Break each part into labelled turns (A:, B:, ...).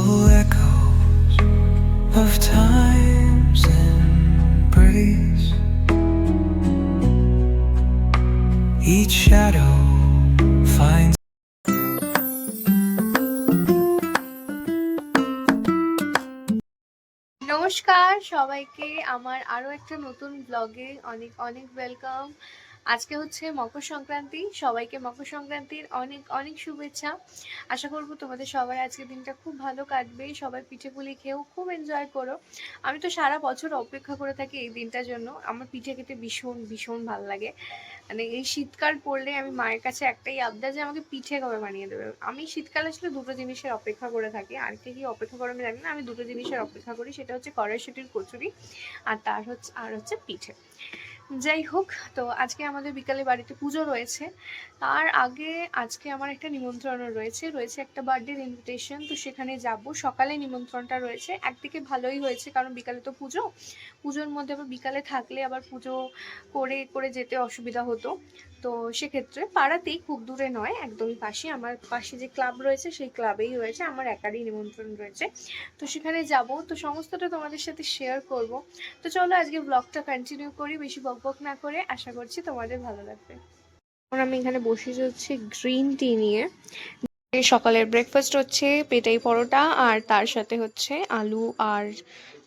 A: Dull echoes of time's embrace. Each shadow finds
B: নমস্কার সবাইকে আমার আরো একটা নতুন ব্লগে অনেক অনেক ওয়েলকাম। আজকে হচ্ছে মকর সংক্রান্তি, সবাইকে মকর সংক্রান্তির অনেক অনেক শুভেচ্ছা। আশা করব তোমাদের সবার আজকের দিনটা খুব ভালো কাটবে, সবাই পিঠে পুলি খেয়েও খুব এনজয় করো। আমি তো সারা বছর অপেক্ষা করে থাকি এই দিনটার জন্য। আমার পিঠে খেতে ভীষণ ভীষণ ভালো লাগে। মানে এই শীতকাল পড়লে আমি মায়ের কাছে একটাই আবদার যে আমাকে পিঠে কবে বানিয়ে দেবে। আমি শীতকাল আসলে দুটো জিনিসের অপেক্ষা করে থাকি, আর কে কি অপেক্ষা করে আমি জানি না, আমি দুটো জিনিসের অপেক্ষা করি, সেটা হচ্ছে কড়াইশুঁটির কচুরি আর হচ্ছে পিঠে। যাই হোক, তো আজকে আমাদের বিকালে বাড়িতে পুজো রয়েছে। তার আগে আজকে আমার একটা নিমন্ত্রণও রয়েছে একটা বার্থডে ইনভিটেশন, তো সেখানে যাব। সকালে নিমন্ত্রণটা রয়েছে, একদিকে ভালোই হয়েছে কারণ বিকালে তো পুজোর মধ্যে আবার বিকালে থাকলে আবার পুজো করে করে যেতে অসুবিধা হতো। তো সেক্ষেত্রে পাড়াতেই, খুব দূরে নয়, একদমই পাশে, আমার পাশে যে ক্লাব রয়েছে সেই ক্লাবেই রয়েছে, আমার একারই নিমন্ত্রণ রয়েছে। তো সেখানে যাব, তো সমস্তটা তোমাদের সাথে শেয়ার করব। তো চলো আজকে ব্লগটা কন্টিনিউ করি, বেশি বকবক না করে। আশা করছি তোমাদের ভালো লাগবে। এখন আমি এখানে বসে যাচ্ছি গ্রিন টি নিয়ে। সকালের ব্রেকফাস্ট হচ্ছে পেটাই পরোটা, আর তার সাথে হচ্ছে আলু আর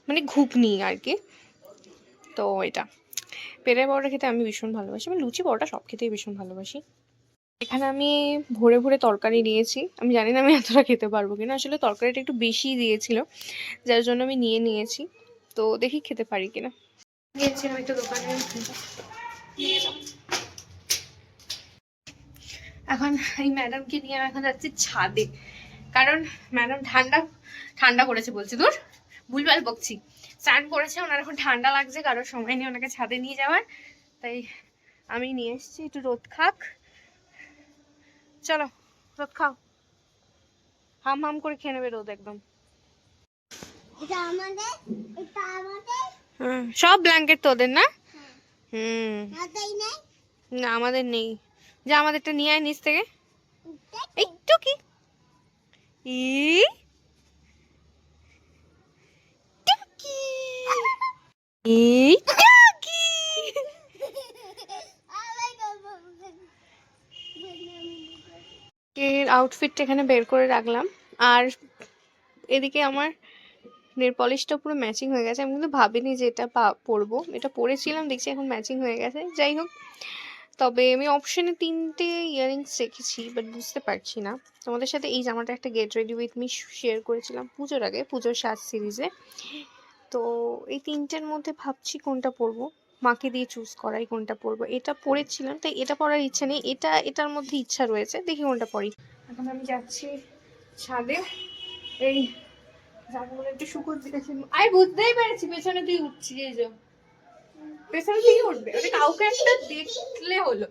B: মানে ঘুগনি আর কি। তো এটা পেটাই পরোটা খেতে আমি ভীষণ ভালোবাসি, আমি লুচি পরোটা সব খেতেই ভীষণ ভালোবাসি। এখানে আমি ভরে ভরে তরকারি নিয়েছি, আমি জানি না আমি এতটা খেতে পারবো কিনা, আসলে তরকারিটা একটু বেশি দিয়েছিল যার জন্য আমি নিয়েছি। তো দেখি খেতে পারি কিনা। গিয়েছিলাম একটু দোকানে, নিয়ে এলাম। এখন এই ম্যাডামকে নিয়ে আমি এখন যাচ্ছি ছাদে, কারণ ম্যাডাম ঠান্ডা ঠান্ডা করেছে বলছি, দূর ভুলভাল বকছি, স্নান করেছে, ওনার এখন ঠান্ডা লাগছে, কারোর সময় নেই ওনাকে ছাদে নিয়ে যাওয়ার, তাই আমি নিয়ে এসেছি একটু রোদ খাক। চলো রোদ খাও, হাম হাম করে খেয়ে নেবে রোদ একদম। সব ব্ল্যাঙ্কেট তোদের না? হুম, না আমাদের নেই। যা আমাদেরটা নিয়ে আয় নিচ থেকে। একটু কি ই টুকি এই টুকি। এর আউটফিটটা এখানে বের করে রাখলাম, আর এদিকে আমার নেল পলিশটা পুরো ম্যাচিং হয়ে গেছে। আমি কিন্তু ভাবিনি যে এটা পরবো, এটা পরেছিলাম, দেখছি এখন ম্যাচিং হয়ে গেছে। যাই হোক, তবে আমি অপশনে 3টে ইয়াররিংস রেখেছি, বাট বুঝতে পারছি না। তোমাদের সাথে এই জামাটা একটা get ready with me share করেছিলাম পুজোর আগে, পুজোর সাজ সিরিজে। তো এই 3টের মধ্যে ভাবছি কোনটা পরবো, মাকে দিয়ে চুজ করাই কোনটা পরবো। এটা পরেছিলাম তাই এটা পরার ইচ্ছা নেই, এটার মধ্যে ইচ্ছা রয়েছে, দেখি কোনটা পরি। এখন আমি যাচ্ছি ছাদে, এই জামাগুলো একটু শুকোর দিতেছি। আমি বুঝতেই পেরেছি পেছনে তুই উঠছিস, এই যে পেছনে তুই উঠবে, মানে কাউকে একটা দেখলে হলো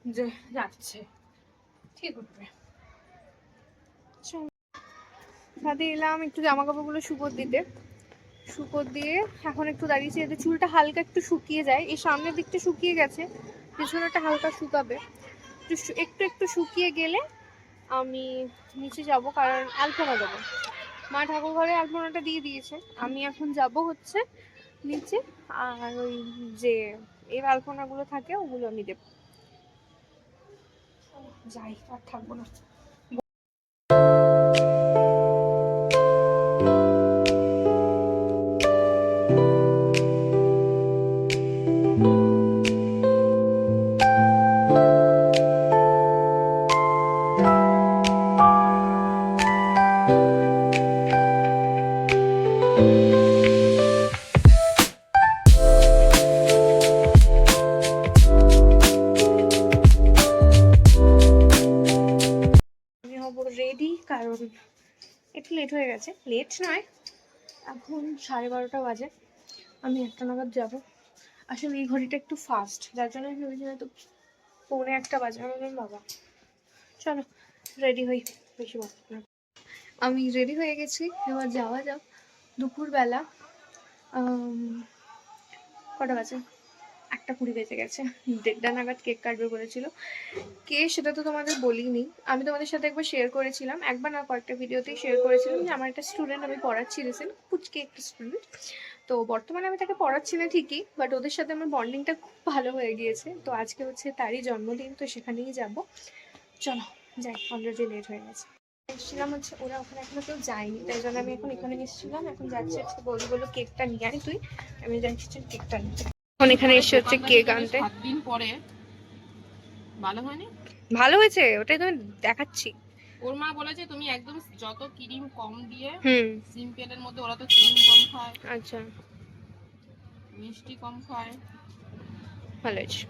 B: যে যাচ্ছে, ঠিক উঠবে। ছাদে এলাম একটু জামা কাপড়গুলো শুকোর দিতে, শুকোর দিয়ে এখন একটু দাঁড়িয়েছি এতে চুলটা হালকা একটু শুকিয়ে যায়। এই সামনের দিকটা শুকিয়ে গেছে, পেছনেটা হালকা শুকাবে। একটু একটু শুকিয়ে গেলে আমি নিচে যাব, কারণ আলপনা দেবো। মা ঠাকুর ঘরে আলপনাটা দিয়ে দিয়েছে, আমি এখন যাব হচ্ছে নিচে, আর ওই যে এই আলপনাগুলো থাকে ওগুলো আমি দেবো। যাই, আর থাকবো না। আমি হব রেডি, কারণ একটু লেট হয়ে গেছে, লেট নয়, এখন 12:30 বাজে, আমি 1টা নাগাদ যাবো। আসলে এই ঘড়িটা একটু ফাস্ট, যার জন্য আমি ভেবেছিলাম তো 1:45 বাজে। আমি বললাম বাবা চলো রেডি হই, বেশি বকবো না। আমি রেডি হয়ে গেছি, এবার যাওয়া যাক। দুপুরবেলা কটা বাজে, 1:20 বেজে গেছে। 1:30 নাগাদ কেক কাটবে বলেছিল। কে সেটা তো তোমাদের বলিনি। আমি তোমাদের সাথে একবার শেয়ার করেছিলাম, একবার না কয়েকটা ভিডিওতেই শেয়ার করেছিলাম যে আমার একটা স্টুডেন্ট আমি পড়াচ্ছি রিসেন্ট, পুচকে একটা স্টুডেন্ট। তো বর্তমানে আমি তাকে পড়াচ্ছি না ঠিকই, বাট ওদের সাথে আমার বন্ডিংটা খুব ভালো হয়ে গিয়েছে। তো আজকে হচ্ছে তারই জন্মদিন, তো সেখানেই যাব। চলো যাই, অলরেডি লেট হয়ে গেছে। এসেছিলাম হচ্ছে, ওরা ওখানে এখনো কেউ যায়নি, তাই জন্য আমি এখন এখানে এসেছিলাম। এখন যাচ্ছি হচ্ছে, বললো কেকটা নিয়ে আয় তুই। আমি যাচ্ছি কেকটা নিতে। এখন এখানে এসে হচ্ছে কেক আনতে।
C: 7 দিন পরে ভালো হয়নি।
B: ভালো হয়েছে, ওটাই তো আমি দেখাচ্ছি।
C: ওর মা বলেছে তুমি একদম যত ক্রিম কম দিয়ে, সিম্পলের মধ্যে, ওরা তো ক্রিম কম খায়,
B: আচ্ছা
C: মিষ্টি কম খায়।
B: ভালো হয়েছে।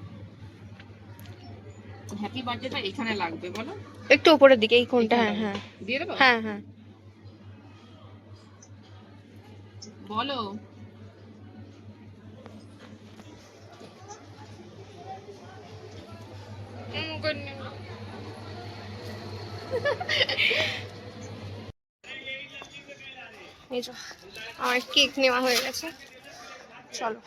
C: হ্যাপি বার্থডেটা এখানে লাগবে বলো,
B: একটু উপরের দিকে, এই কোনটা? হ্যাঁ হ্যাঁ
C: দিয়ে দেবো।
B: হ্যাঁ হ্যাঁ
C: বলো
B: এই যে আমার কেক নেওয়া হয়ে গেছে, চলো।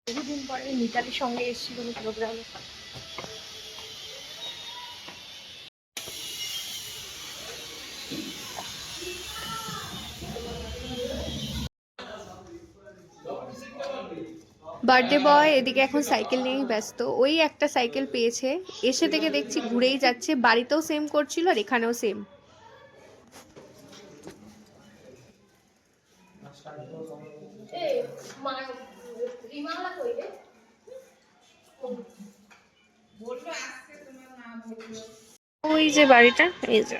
B: বহুদিন পরে মিতালির সঙ্গে এসেছি কোনো প্রোগ্রামে। বার্থডে বয় এদিকে এখন সাইকেল নিয়েই ব্যস্ত। ওই একটা সাইকেল পেয়েছে, এসে থেকে দেখছি ঘুরেই যাচ্ছে। বাড়িতেও সেম করছিল আর এখানেও সেম। ওই যে বাড়িটা, এই যে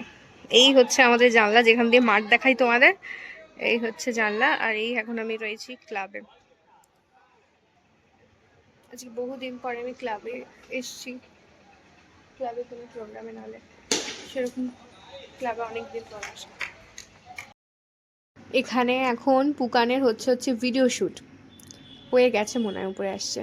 B: এই হচ্ছে আমাদের জানলা, যেখান দিয়ে মাঠ দেখাই তোমাদের। এই হচ্ছে জানলা, আর এই এখন আমি রয়েছি ক্লাবে। আজকে বহুদিন পরে আমি ক্লাবে এসছি। ক্লাবে কোনো প্রোগ্রামে নাহলে সেরকম ক্লাবে অনেকদিন পর আসা। এখানে এখন পুকানের হচ্ছে ভিডিও শ্যুট হয়ে গেছে মনে হয়, উপরে আসছে।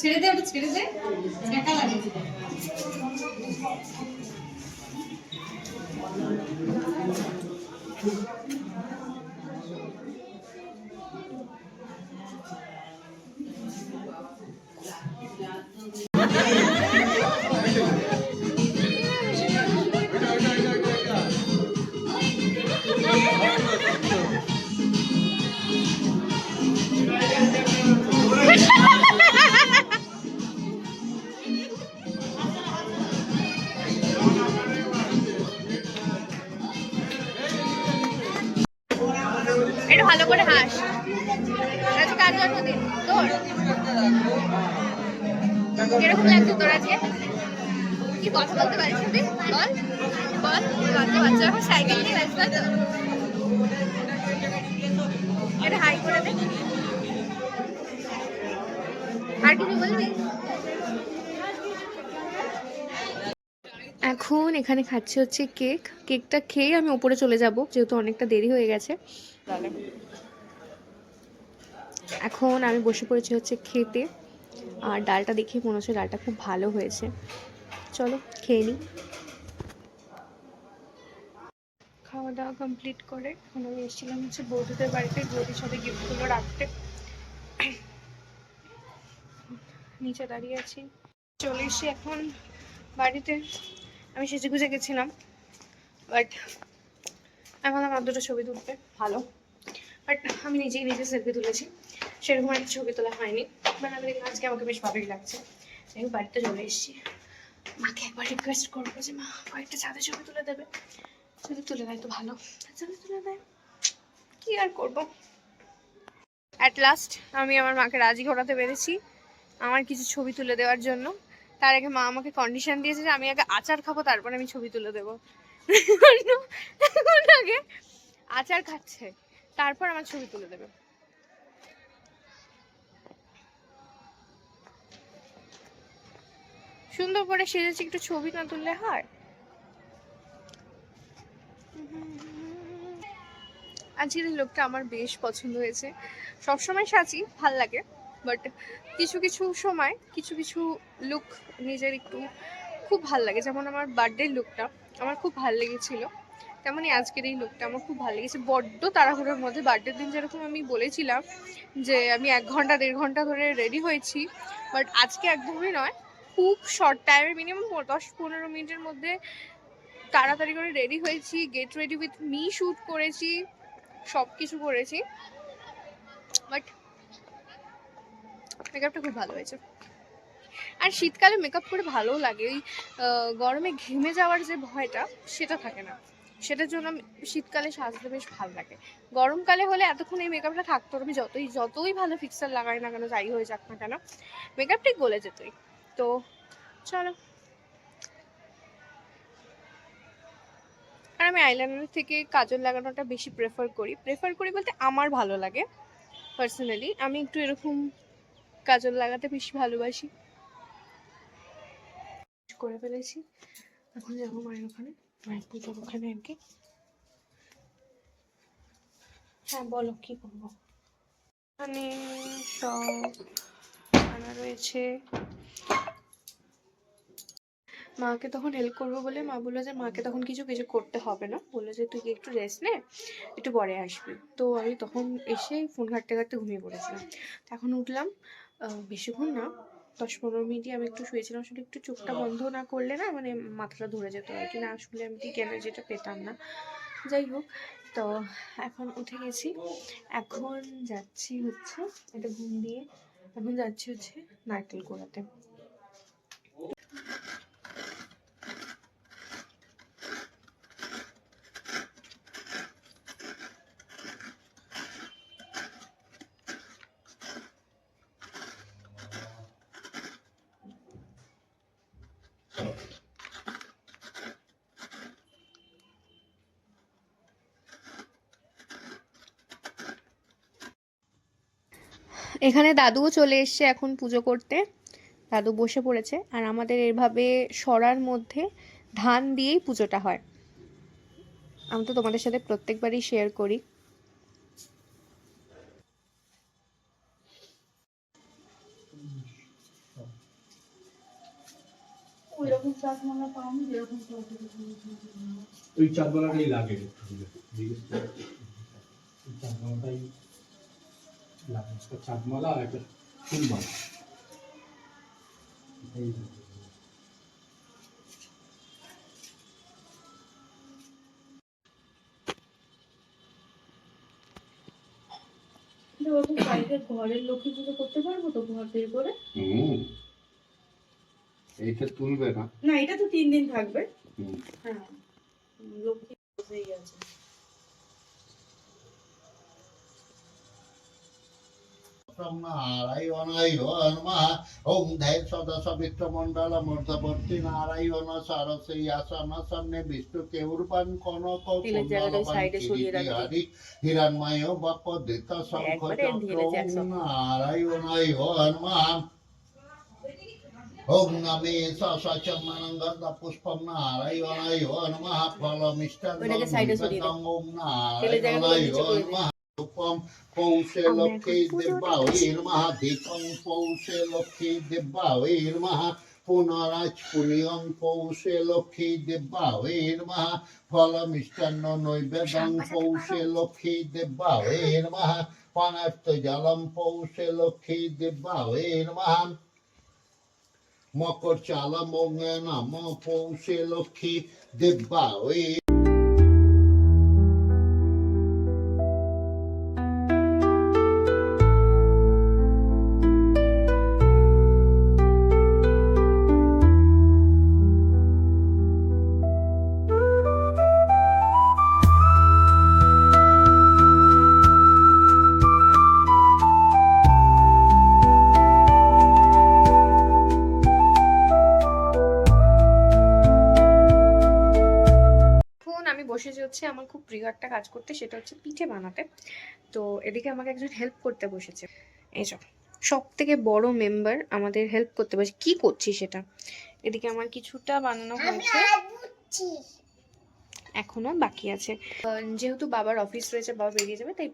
C: ছেড়ে দে, ছেড়ে দে, ছেঁকা লাগে।
B: একটু ভালো করে হাস। আজকে কার জন্মদিন? তোর? কিরকম লাগছে তোর আজকে? কি কথা বলতে পারিস তুই? বল বল। বাচ্চা এখন সাইকেল নিয়ে ব্যস্ত তো। এটা হাই করে দে। আর কিছু বলবি? এখন এখানে খাচ্ছি হচ্ছে কেকটা খেয়ে আমি উপরে চলে যাব, যেহেতু অনেকটা দেরি হয়ে গেছে। এখন আমি বসে পড়েছি হচ্ছে খেতে, আর ডালটা দেখে মনে হচ্ছে ডালটা খুব ভালো হয়েছে। চলো খেয়ে নিই। খাওয়া দাওয়া কমপ্লিট করে এখন আমি এসেছিলাম হচ্ছে বৌদিদের বাড়িতে, বৌদির সাথে গিফটগুলো রাখতে। নিচে দাঁড়িয়ে আছি, চলে এসেছি এখন বাড়িতে। আমি সেজে গুজে গেছিলাম, বাট এখন আমার দুটো ছবি তুলতে ভালো, বাট আমি নিজে সেলফি তুলেছি। সেরকম একটা ছবি তোলা হয়নি, বাট আমি দেখলাম আজকে আমাকে বেশ ভালোই লাগছে। আমি বাড়িতে চলে এসেছি, মাকে একবার রিকোয়েস্ট করবো যে মা কয়েকটা ছাদে ছবি তুলে দেবে, যদি তুলে দেয় তো ভালো, যদি তুলে দেয় কি আর করবো। অ্যাট লাস্ট আমি আমার মাকে রাজি করাতে পেরেছি আমার কিছু ছবি তুলে দেওয়ার জন্য। তার আগে মা আমাকে কন্ডিশন দিয়েছে যে আমি আগে আচার খাবো তারপরে আমি ছবি তুলে দেবো। আগে আচার খাচ্ছে তারপর আমার ছবি তুলে দেবে। সুন্দর করে সেজেছি, একটু ছবি না তুললে হয়? আজকের এই লোকটা আমার বেশ পছন্দ হয়েছে। সবসময় সাজি ভাল লাগে, বাট কিছু কিছু সময় কিছু কিছু লুক নিজের একটু খুব ভাল লাগে। যেমন আমার বার্থডে লুকটা আমার খুব ভাল লেগেছিল, তেমনই আজকের এই লুকটা আমার খুব ভালো লেগেছে। বড্ড তাড়াহুড়োর মধ্যে বার্থডের দিন যেরকম আমি বলেছিলাম যে আমি 1 ঘন্টা 1.5 ঘন্টা ধরে রেডি হয়েছি, বাট আজকে একদমই নয়, খুব শর্ট টাইমে মিনিমাম 10-15 মিনিটের মধ্যে তাড়াতাড়ি করে রেডি হয়েছি। Get ready with me shoot করেছি, সব কিছু করেছি, বাট মেকআপটা খুব ভালো হয়েছে। আর শীতকালে মেকআপ করে ভালোও লাগে, ওই গরমে ঘেমে যাওয়ার যে ভয়টা সেটা থাকে না, সেটার জন্য শীতকালে সাজতে বেশ ভালো লাগে। গরমকালে হলে এতক্ষণ এই মেকআপটা থাকতো, আমি যতই ভালো ফিক্সার লাগাই না কেন, যাই হয়ে যাক না কেন, মেকআপটাই গলে যেতই। তো চলো, আর আমি আইলাইনার থেকে কাজল লাগানোটা বেশি প্রেফার করি বলতে আমার ভালো লাগে পার্সোনালি, আমি একটু এরকম কাজল লাগাতে বেশি ভালোবাসি। করে ফেলেছি, এখন যাবো মায়ের ওখানে, মায়ের পুজোর ওখানে আর কি। হ্যাঁ বলো কি করবো। এখানে সব আনা রয়েছে, মাকে তখন হেল্প করবো বলে মা বললো যে মাকে তখন কিছু করতে হবে না, বললো যে তুই একটু রেস্ট নে, একটু পরে আসবি। তো আমি তখন এসে ফোন ঘাঁটতে ঘাঁটতে ঘুমিয়ে পড়েছিলাম। এখন উঠলাম, বেশিক্ষণ না, 10-15 মিনিটই আমি একটু শুয়েছিলাম। আসলে একটু চোখটা বন্ধ না করলে না মানে মাথাটা ধরে যেত আর কি, না আসলে আমি ঠিক এনার্জিটা পেতাম না। যাই হোক, তো এখন উঠে গেছি, এখন যাচ্ছি হচ্ছে এটা ঘুম দিয়ে, এখন যাচ্ছি হচ্ছে নারকেল কোড়াতে। এখানে দাদুও চলে এসছে এখন পুজো করতে, দাদু বসে পড়েছে। আর আমাদের এভাবে সরার মধ্যে ধান দিয়েই পুজোটা হয়, আমি তো তোমাদের সাথে প্রত্যেকবারই শেয়ার করি।
D: ওই চাঁদমালাটাই লাগে, চাঁদমালাটাই লাগে, একটা চাঁদমালা আর একটা ফুলমালা।
B: ঘরের লক্ষ্মী পুজো করতে পারবো তো ঘর বের করে?
D: এইটা তুলবে না,
B: না এটা তো 3 দিন থাকবে। হ্যাঁ লক্ষ্মী বসেই আছে।
E: নারায়ণায় নমঃ। ওম ধ্যায় সদা সবিত্রমণ্ডল মূর্ধবর্তী নারায়ণ সারসেয়াসন সন্নে বিষ্ণু কেউরবান কনক হরি হিরণ্ময় বপদিত শঙ্খ চক্র। নারায়ণায় নমঃ। ওম নমে সচমনঙ্গদ পুষ্পম নারায়ণায় নমঃ। ফলমিষ্টান্নং ওম নারায়ণায় নমঃ। পৌষে লক্ষ্মী দেবায় নমঃ। দীপং পৌষে লক্ষ্মী দেবায় নমঃ। পুনরাজ পুনিয়ং পৌষে লক্ষ্মী দেবায় নমঃ। ফলমিষ্টান্ন নৈবেদং পৌষে লক্ষ্মী দেবায় নমঃ। পানার্থ জলম পৌষে লক্ষ্মী দেবায় নমঃ। মকর চালম নম পৌষে লক্ষ্মী দেবায়।
B: হচ্ছে আমার খুব প্রিয় একটা কাজ করতে, সেটা হচ্ছে পিঠে বানাতে। তো এদিকে আমাকে একজন হেল্প করতে বসেছে, এইসব সব থেকে বড় মেম্বার আমাদের হেল্প করতে বসে। কি করছি সেটা, এদিকে আমার কিছুটা বানানো হয়েছে, এখনো বাকি আছে। যেহেতু বাবার অফিস রয়েছে, বাবা বেরিয়ে যাবে, তাই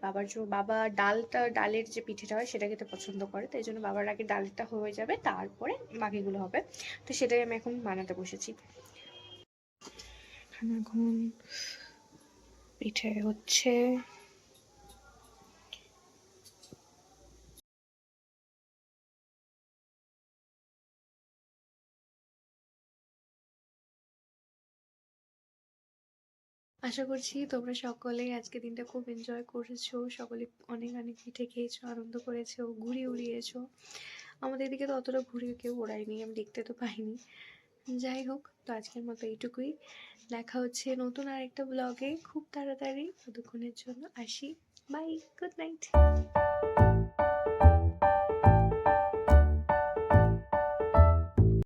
B: বাবা ডালের যে পিঠেটা হয় সেটা খেতে পছন্দ করে, তাই জন্য বাবার আগে ডালটা হয়ে যাবে, তারপরে বাকিগুলো হবে। তো সেটাই আমি এখন বানাতে বসেছি। এখন পিঠে হচ্ছে। আশা করছি তোমরা সকলেই আজকে দিনটা খুব এনজয় করেছো, সকলে অনেক অনেক পিঠে খেয়েছো, আনন্দ করেছো, ঘুড়ি উড়িয়েছো। আমাদের এদিকে তো অতটা ঘুড়ি কেউ ওড়ায়নি, আমি দেখতে তো পাইনি। যাই হোক, তো আজকের মতো এইটুকুই। দেখা হচ্ছে নতুন আরেকটা ব্লগে খুব তাড়াতাড়ি। ততক্ষণের জন্য আসি, বাই, গুড নাইট।